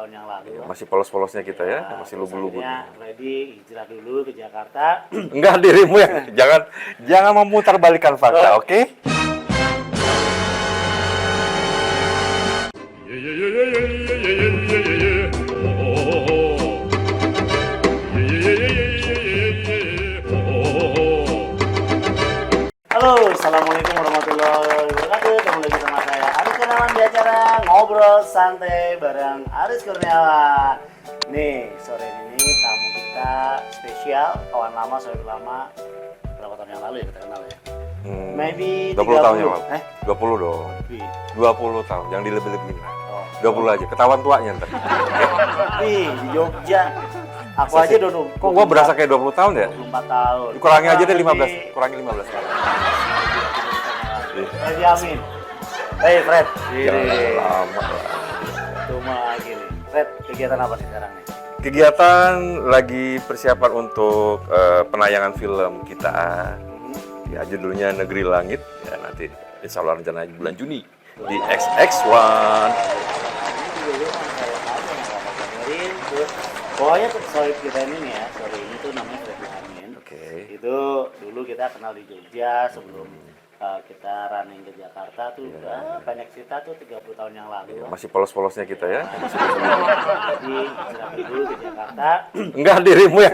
tahun yang lalu. Masih polos-polosnya kita ya, masih lugu-lugu. Freddy hijrah dulu ke Jakarta. Enggak, dirimu ya, jangan memutarbalikkan fakta, oke? Halo, assalamualaikum warahmatullahi wabarakatuh. Ketemu lagi sama saya Aris Kurniawan di acara Ngobrol Santai bareng Aris Kurniawan. Nih, sore ini tamu kita spesial, kawan lama, sahabat lama. Berapa tahun yang lalu ya kita kenal ya? Maybe 20 tahun yang lalu. 20 dong. Lebih. 20 tahun, yang dilebih-lebihin lah. Oh. 20 aja, ketahuan tuanya ntar. Wih, di Jogja. Aku aja udah Kok gua berasa kayak 20 tahun ya? 24 tahun. Kurangi aja deh 15, kurangi 15 tahun. Freddy Amin. Hey Fred. Jangan lama lah. Cuma lagi nih. Fred, kegiatan apa nih sekarang nih? Kegiatan lagi persiapan untuk penayangan film kita. Ya, judulnya Negeri Langit. Ya, nanti insya Allah rencananya bulan Juni di XX1. Pokoknya solid kita ini nih ya, sore ini tuh namanya Freddy Amin. Oke. Itu dulu kita kenal di Jogja sebelum kita running ke Jakarta tuh banyak cerita tuh 30 tahun yang lalu. Masih polos-polosnya kita ya. Jadi hijrah dulu ke Jakarta. Enggak, dirimu ya,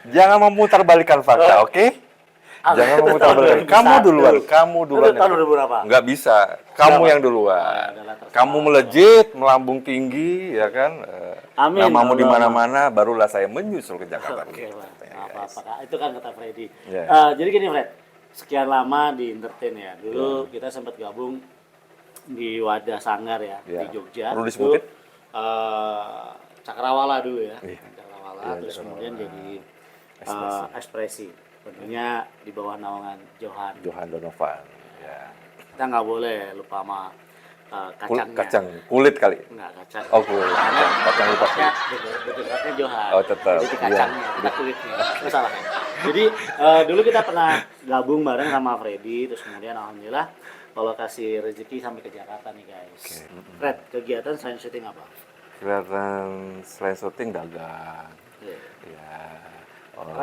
jangan memutarbalikkan fakta, oke? Jangan memutarbalikkan. Kamu duluan. Itu tahun 2000 berapa? Enggak bisa. Kamu yang duluan. Kamu melejit, melambung tinggi, ya kan? Amin. Namamu di mana-mana, barulah saya menyusul ke Jakarta. Oke, apa-apa. Itu kan kata Freddy. Yeah. Jadi gini Fred, sekian lama di entertain ya. Dulu kita sempat gabung di Wadah Sanggar ya, di Jogja. Perlu disebutin? Cakrawala dulu ya. Iya. Cakrawala, terus kemudian jadi Ekspresi. Tentunya di bawah naungan Johan Donovan. Ya. Kita nggak boleh lupa sama kacangnya. Kulit kali. Enggak, kacang. Oh, kulit. Kacang lupa. Dekatnya Johan. Oh, tetap. Jadi kacangnya, bukan kulitnya. Masalah. Jadi dulu kita pernah gabung bareng sama Freddy, terus kemudian alhamdulillah kalau kasih rezeki sampai ke Jakarta nih guys. Fred, kegiatan selain syuting apa? Kegiatan selain syuting dagang. Yeah. Ya.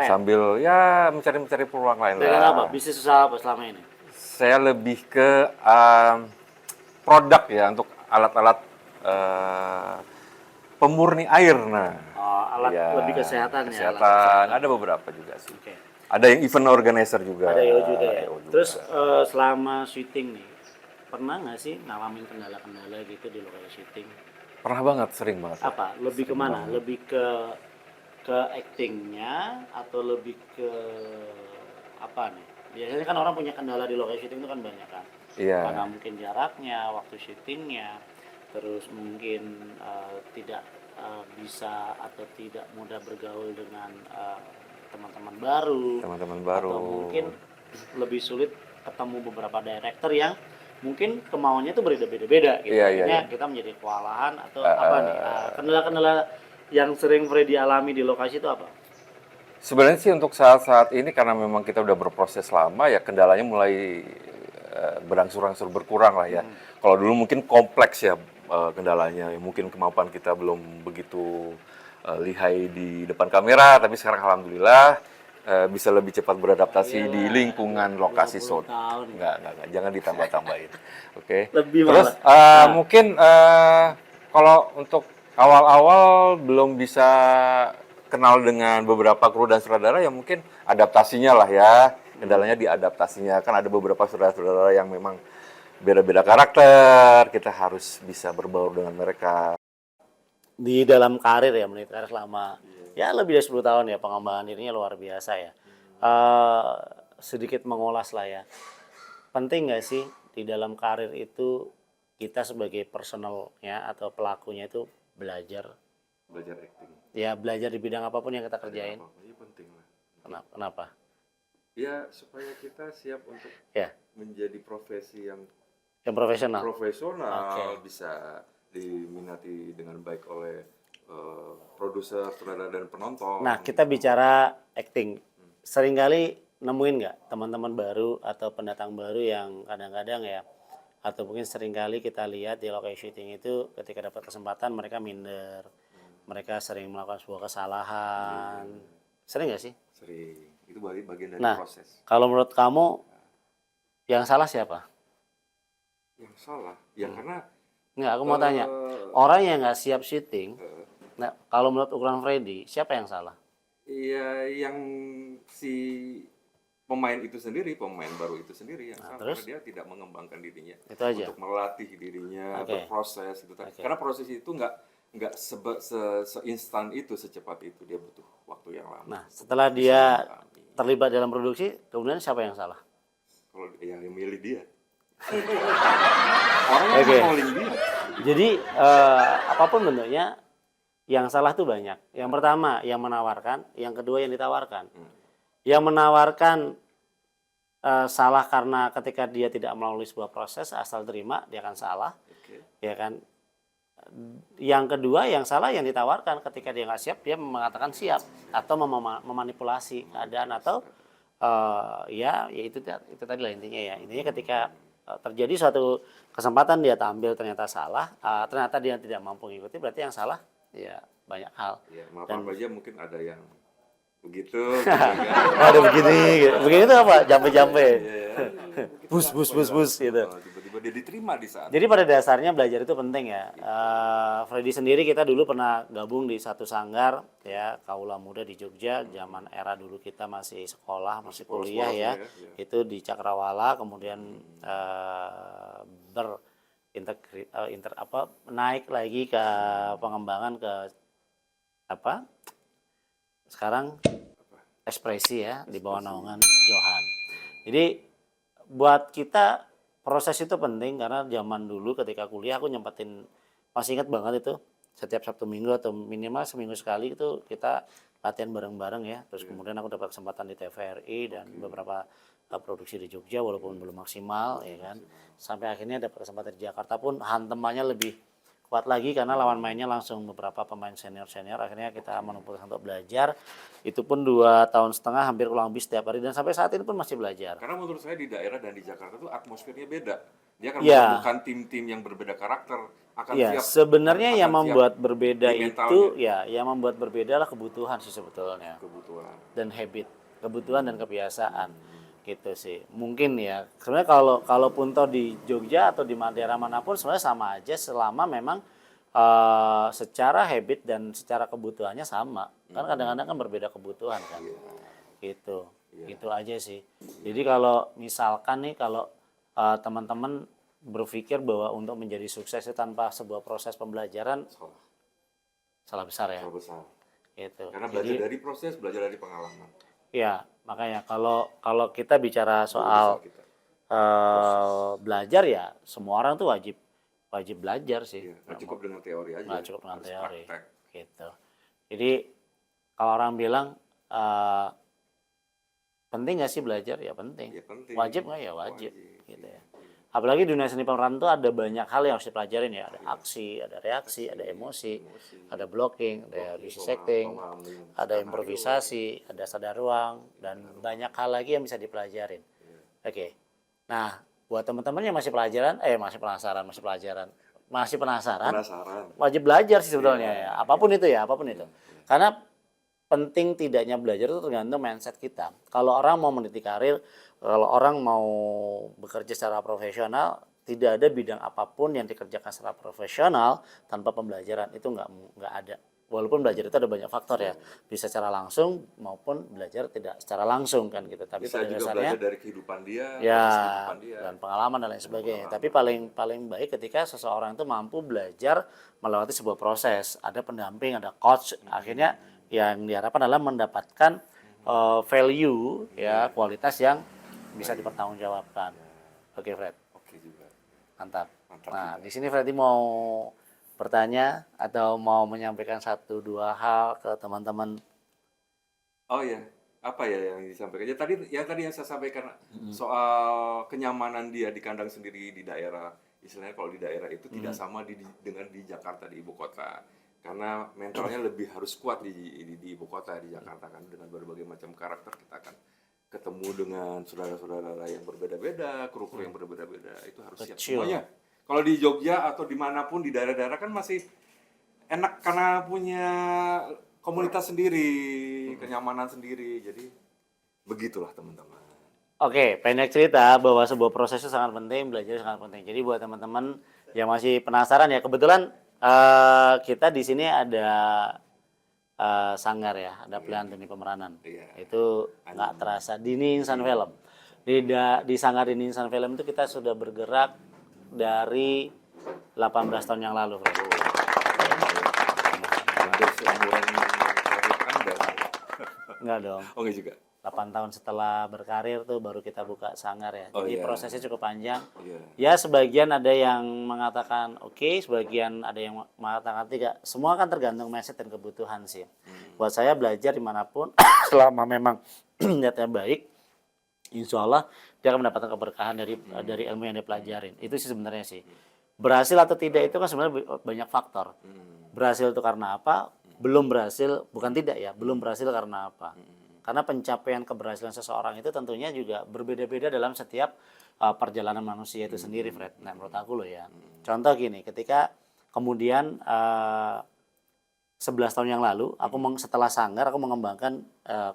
Sambil ya mencari peluang lain Dagang lah. apa? Bisnis usaha apa selama ini? Saya lebih ke produk ya, untuk alat-alat pemurni air. Nah, Alat ya, lebih kesehatan ya. Kesehatan. Ada beberapa juga sih. Okay. Ada yang event organizer juga. Ada EO juga ya. Terus selama syuting nih, pernah nggak sih ngalamin kendala-kendala gitu di lokasi syuting? Pernah banget, sering banget. Apa? Lebih kemana? Lebih ke actingnya atau lebih ke apa nih? Biasanya kan orang punya kendala di lokasi syuting itu kan banyak kan. Iya. Karena mungkin jaraknya, waktu syutingnya, terus mungkin tidak bisa atau tidak mudah bergaul dengan teman-teman baru. Atau mungkin lebih sulit ketemu beberapa director yang mungkin kemauannya itu berbeda-beda gitu. Akhirnya kita menjadi kewalahan atau apa nih? Kendala-kendala yang sering Freddy alami di lokasi itu apa? Sebenarnya sih untuk saat-saat ini karena memang kita udah berproses lama ya, kendalanya mulai berangsur-angsur berkurang lah ya. Kalau dulu mungkin kompleks ya kendalanya, mungkin kemampuan kita belum begitu lihai di depan kamera, tapi sekarang alhamdulillah bisa lebih cepat beradaptasi di lingkungan lokasi shoot. Enggak, jangan ditambah-tambahin. Oke. Terus mungkin kalau untuk awal-awal belum bisa kenal dengan beberapa kru dan sutradara, ya mungkin adaptasinya lah ya. Kendalanya di adaptasinya, kan ada beberapa sutradara yang memang beda-beda karakter, kita harus bisa berbaur dengan mereka. Di dalam karir ya, menit karir selama ya lebih dari 10 tahun ya, pengembangan dirinya luar biasa ya. Sedikit mengulas lah ya. Penting nggak sih di dalam karir itu kita sebagai personalnya atau pelakunya itu belajar Acting. Ya, belajar di bidang apapun yang kita kerjain. Ini penting lah. Kenapa? Ya, supaya kita siap untuk menjadi profesi yang profesional. Bisa diminati dengan baik oleh produser, sutradara dan penonton. Nah, kita bicara acting. Seringkali nemuin nggak teman-teman baru atau pendatang baru yang kadang-kadang ya atau mungkin seringkali kita lihat di lokasi syuting itu ketika dapat kesempatan mereka minder, mereka sering melakukan sebuah kesalahan. Sering nggak sih? Sering. Itu bagian dari Nah, proses. kalau menurut kamu yang salah siapa? Yang salah, ya karena Nggak, aku mau tanya. Orang yang nggak siap syuting, nah kalau menurut ukuran Freddy, siapa yang salah? ya yang si pemain itu sendiri, pemain baru itu sendiri yang salah terus? karena dia tidak mengembangkan dirinya Itu aja. untuk melatih dirinya, Oke. berproses gitu. Karena proses itu nggak seinstan itu, secepat itu, dia butuh waktu yang lama. Nah, setelah dia terlibat dalam produksi, kemudian siapa yang salah? Kalau yang milih dia, orang yang Oke. calling dia. Jadi apapun bentuknya, yang salah tuh banyak. Yang pertama yang menawarkan, yang kedua yang ditawarkan. Yang menawarkan salah karena ketika dia tidak melalui sebuah proses asal terima dia akan salah, ya kan. Yang kedua yang salah yang ditawarkan ketika dia nggak siap dia mengatakan siap atau memanipulasi keadaan atau ya itu tadi lah intinya ya. Intinya ketika terjadi suatu kesempatan dia tampil ternyata salah, ternyata dia tidak mampu mengikuti, berarti yang salah ya banyak hal. Ya, maaf aja mungkin ada yang begitu. Ada begini itu apa? Jampe-jampe. Bus gitu. Tiba-tiba dia diterima di saat. Jadi pada dasarnya belajar itu penting ya. Freddy sendiri kita dulu pernah gabung di satu sanggar ya, Kaula Muda di Jogja, zaman era dulu kita masih sekolah, masih kuliah ya. Itu di Cakrawala, kemudian naik lagi ke pengembangan ke apa? Sekarang Ekspresi ya di bawah naungan Johan. Jadi buat kita proses itu penting karena zaman dulu ketika kuliah aku nyempetin, masih ingat banget itu setiap Sabtu Minggu atau minimal seminggu sekali itu kita latihan bareng-bareng ya. Terus kemudian aku dapat kesempatan di TVRI dan beberapa produksi di Jogja walaupun belum maksimal ya kan. Sampai akhirnya dapat kesempatan di Jakarta pun hantemannya lebih kuat lagi karena lawan mainnya langsung beberapa pemain senior-senior. Akhirnya kita memutuskan untuk belajar. Itu pun 2,5 tahun hampir kurang lebih setiap hari dan sampai saat ini pun masih belajar. Karena menurut saya di daerah dan di Jakarta itu atmosfernya beda. Dia akan Ya. menemukan tim-tim yang berbeda karakter. Akan Ya, siap, sebenarnya yang akan membuat berbeda di itu mentalnya. ya, yang membuat berbeda adalah kebutuhan sih sebetulnya. Kebutuhan. Dan habit, kebutuhan dan kebiasaan. Gitu sih. Mungkin ya. Sebenarnya kalaupun toh di Jogja atau di daerah manapun sebenarnya sama aja selama memang secara habit dan secara kebutuhannya sama. Kan kadang-kadang kan berbeda kebutuhan kan. Gitu. Gitu aja sih. Jadi kalau misalkan nih kalau teman-teman berpikir bahwa untuk menjadi sukses itu tanpa sebuah proses pembelajaran salah besar ya. Salah besar. Gitu. Karena belajar dari proses, belajar dari pengalaman. Ya, makanya kalau kita bicara soal belajar ya semua orang tuh wajib belajar sih. Nggak cukup dengan teori aja. Nggak cukup dengan teori. Praktek. Gitu. Jadi kalau orang bilang penting nggak sih belajar? Ya penting. Ya, penting. Wajib nggak ya wajib. Gitu ya. Apalagi dunia seni pemeran itu ada banyak hal yang harus dipelajarin ya. Ada aksi, ada reaksi, ada emosi, ada blocking, ada visual acting, ada improvisasi, ada sadar ruang, dan banyak hal lagi yang bisa dipelajarin. Oke. Nah, buat teman-teman yang masih penasaran, wajib belajar sih sebetulnya ya. Apapun itu ya, apapun itu. Karena penting tidaknya belajar itu tergantung mindset kita. Kalau orang mau meniti karir, kalau orang mau bekerja secara profesional, tidak ada bidang apapun yang dikerjakan secara profesional tanpa pembelajaran, itu nggak ada. Walaupun belajar itu ada banyak faktor ya, bisa secara langsung maupun belajar tidak secara langsung kan gitu. Tapi bisa pada juga dasarnya belajar dari kehidupan dia, ya dan pengalaman dan lain sebagainya. Tapi paling baik ketika seseorang itu mampu belajar melewati sebuah proses, ada pendamping, ada coach, akhirnya yang diharapkan adalah mendapatkan value ya, kualitas yang bisa dipertanggungjawabkan. Oke, Fred. Oke juga. Mantap. Nah, di sini Freddy mau bertanya atau mau menyampaikan 1-2 hal ke teman-teman. Oh ya, apa ya yang disampaikan? Ya tadi yang saya sampaikan soal kenyamanan dia di kandang sendiri di daerah. Istilahnya kalau di daerah itu tidak sama dengan di Jakarta, di ibu kota. Karena mentalnya lebih harus kuat di ibu kota, di Jakarta kan, dengan berbagai macam karakter kita kan ketemu dengan saudara-saudara yang berbeda-beda, kru-kru yang berbeda-beda, itu harus siap Betul. semuanya. Kalau di Jogja atau dimanapun di daerah-daerah kan masih enak karena punya komunitas sendiri, kenyamanan sendiri, jadi begitulah teman-teman. Oke, pendek cerita bahwa sebuah proses itu sangat penting, belajar sangat penting. Jadi buat teman-teman yang masih penasaran ya, kebetulan kita di sini ada sanggar ya, ada pilihan seni pemeranan. Iya. Itu nggak terasa Dini Insan Film. Di sanggar Dini Insan Film itu kita sudah bergerak dari 18 tahun yang lalu. Hampir seumuran karir Anda. Enggak dong. Oh enggak juga? 8 tahun setelah berkarir tuh baru kita buka sanggar ya. Oh, Jadi iya. prosesnya cukup panjang. Iya. Ya sebagian ada yang mengatakan oke, sebagian ada yang mengatakan tidak. Semua kan tergantung mindset dan kebutuhan sih. Buat saya belajar dimanapun selama memang niatnya baik, insya Allah dia akan mendapatkan keberkahan dari ilmu yang dia pelajarin. Itu sih sebenarnya sih. Berhasil atau tidak itu kan sebenarnya banyak faktor. Berhasil itu karena apa? Belum berhasil, bukan tidak ya, belum berhasil karena apa? Karena pencapaian keberhasilan seseorang itu tentunya juga berbeda-beda dalam setiap perjalanan manusia itu sendiri, Fred. Nah, menurut aku loh ya. Contoh gini, ketika kemudian 11 tahun yang lalu, setelah sanggar aku mengembangkan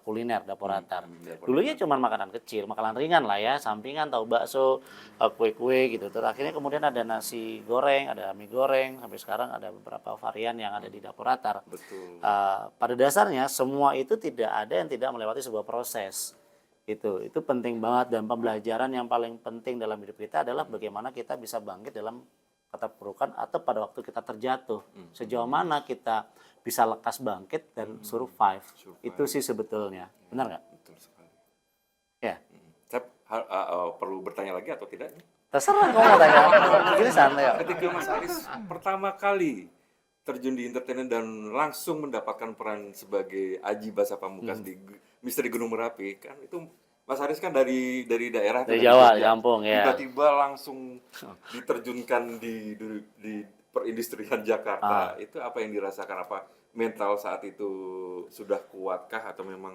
kuliner dapur atar. Dulunya cuma makanan kecil, makanan ringan lah ya, sampingan tahu bakso, kue-kue gitu. Terus akhirnya kemudian ada nasi goreng, ada mie goreng, sampai sekarang ada beberapa varian yang ada di dapur atar. Betul. Pada dasarnya semua itu tidak ada yang tidak melewati sebuah proses. Itu penting banget, dan pembelajaran yang paling penting dalam hidup kita adalah bagaimana kita bisa bangkit dalam keterpurukan atau pada waktu kita terjatuh. Sejauh mana kita bisa lekas bangkit dan survive. Itu sih sebetulnya. Benar nggak? Betul sekali. Ya. Saya perlu bertanya lagi atau tidak? Terserah kamu mau tanya. Ini santai ya. Ketika Mas Aris pertama kali terjun di entertainment dan langsung mendapatkan peran sebagai Aji Basa Pamungkas di Misteri Gunung Merapi, kan itu Mas Aris kan dari daerah Dari Jawa, di Jogja. kampung ya. Tiba-tiba langsung diterjunkan di perindustrian Jakarta. Itu apa yang dirasakan? Apa mental saat itu sudah kuatkah atau memang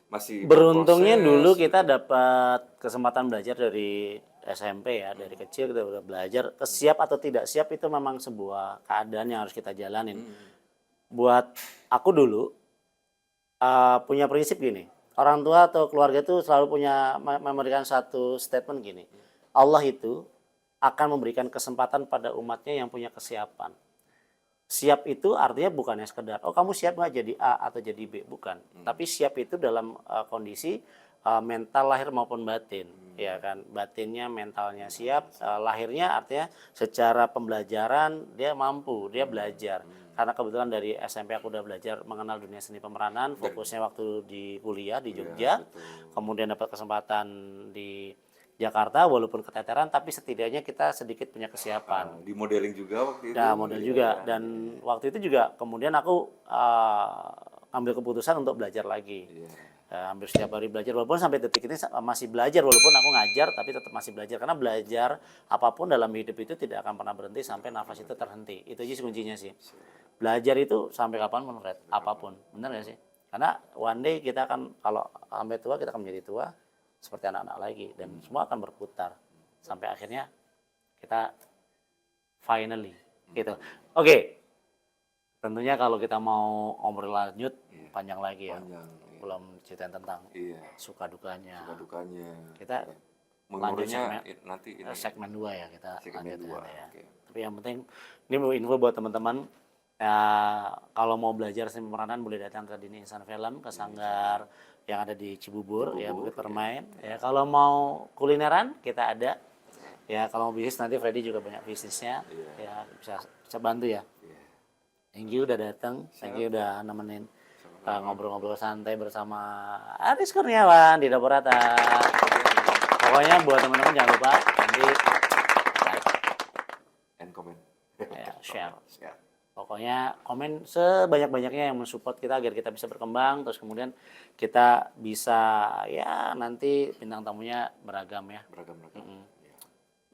masih Beruntungnya berproses? dulu kita dapat kesempatan belajar dari SMP ya, dari kecil kita udah belajar. Siap atau tidak siap itu memang sebuah keadaan yang harus kita jalanin. Buat aku dulu punya prinsip gini, orang tua atau keluarga itu selalu memberikan satu statement gini, Allah itu akan memberikan kesempatan pada umatnya yang punya kesiapan. Siap itu artinya bukannya sekedar kamu siap nggak jadi A atau jadi B, bukan. Tapi siap itu dalam kondisi mental lahir maupun batin, ya kan. Batinnya, mentalnya siap, lahirnya artinya secara pembelajaran dia mampu, dia belajar. Karena kebetulan dari SMP aku udah belajar mengenal dunia seni pemeranan, fokusnya waktu di kuliah di Jogja, kemudian dapat kesempatan di Jakarta walaupun keteteran, tapi setidaknya kita sedikit punya kesiapan. Di modeling juga waktu itu. Nah, model juga, dan waktu itu juga kemudian aku ambil keputusan untuk belajar lagi. Hampir setiap hari belajar, walaupun sampai detik ini masih belajar, walaupun aku ngajar tapi tetap masih belajar, karena belajar apapun dalam hidup itu tidak akan pernah berhenti sampai nafas itu terhenti. Itu aja kuncinya sih. Belajar itu sampai kapanpun, Fred, apapun. Benar nggak sih? Karena one day kita akan, kalau sampai tua kita akan menjadi tua seperti anak-anak lagi, dan semua akan berputar sampai akhirnya kita finally gitu. Oke. Tentunya kalau kita mau ngobrol lanjut panjang lagi ya. Belum ceritain tentang suka dukanya. Kita lanjut segmen 2 ya, kita lanjut ya. Tapi yang penting ini mau info buat teman-teman. Kalau mau belajar seni pemeranan boleh datang ke Dini Insan Film, ke sanggar yang ada di Cibubur ya, Bukit Permain. Ya, kalau mau kulineran kita ada. Ya, kalau mau bisnis nanti Freddy juga banyak bisnisnya. Ya, bisa bantu ya. Thank you udah datang. Thank you udah nemenin ngobrol-ngobrol santai bersama Aris Kurniawan di Dapur Atar. Pokoknya buat teman-teman jangan lupa nanti like and comment. Ya, share. Pokoknya komen sebanyak-banyaknya yang mensupport kita agar kita bisa berkembang, terus kemudian kita bisa ya nanti bintang tamunya beragam ya.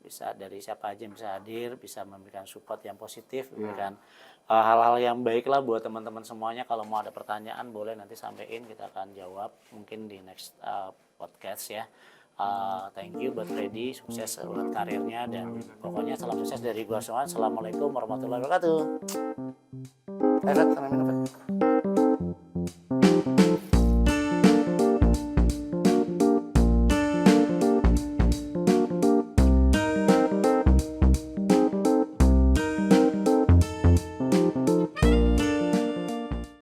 bisa dari siapa aja yang bisa hadir, bisa memberikan support yang positif, memberikan hal-hal yang baik lah buat teman-teman semuanya. Kalau mau ada pertanyaan boleh nanti sampaikan, kita akan jawab mungkin di next podcast ya. Thank you buat Freddy, sukses buat karirnya, dan pokoknya salam sukses dari gua semua. Assalamualaikum warahmatullahi wabarakatuh. Sampai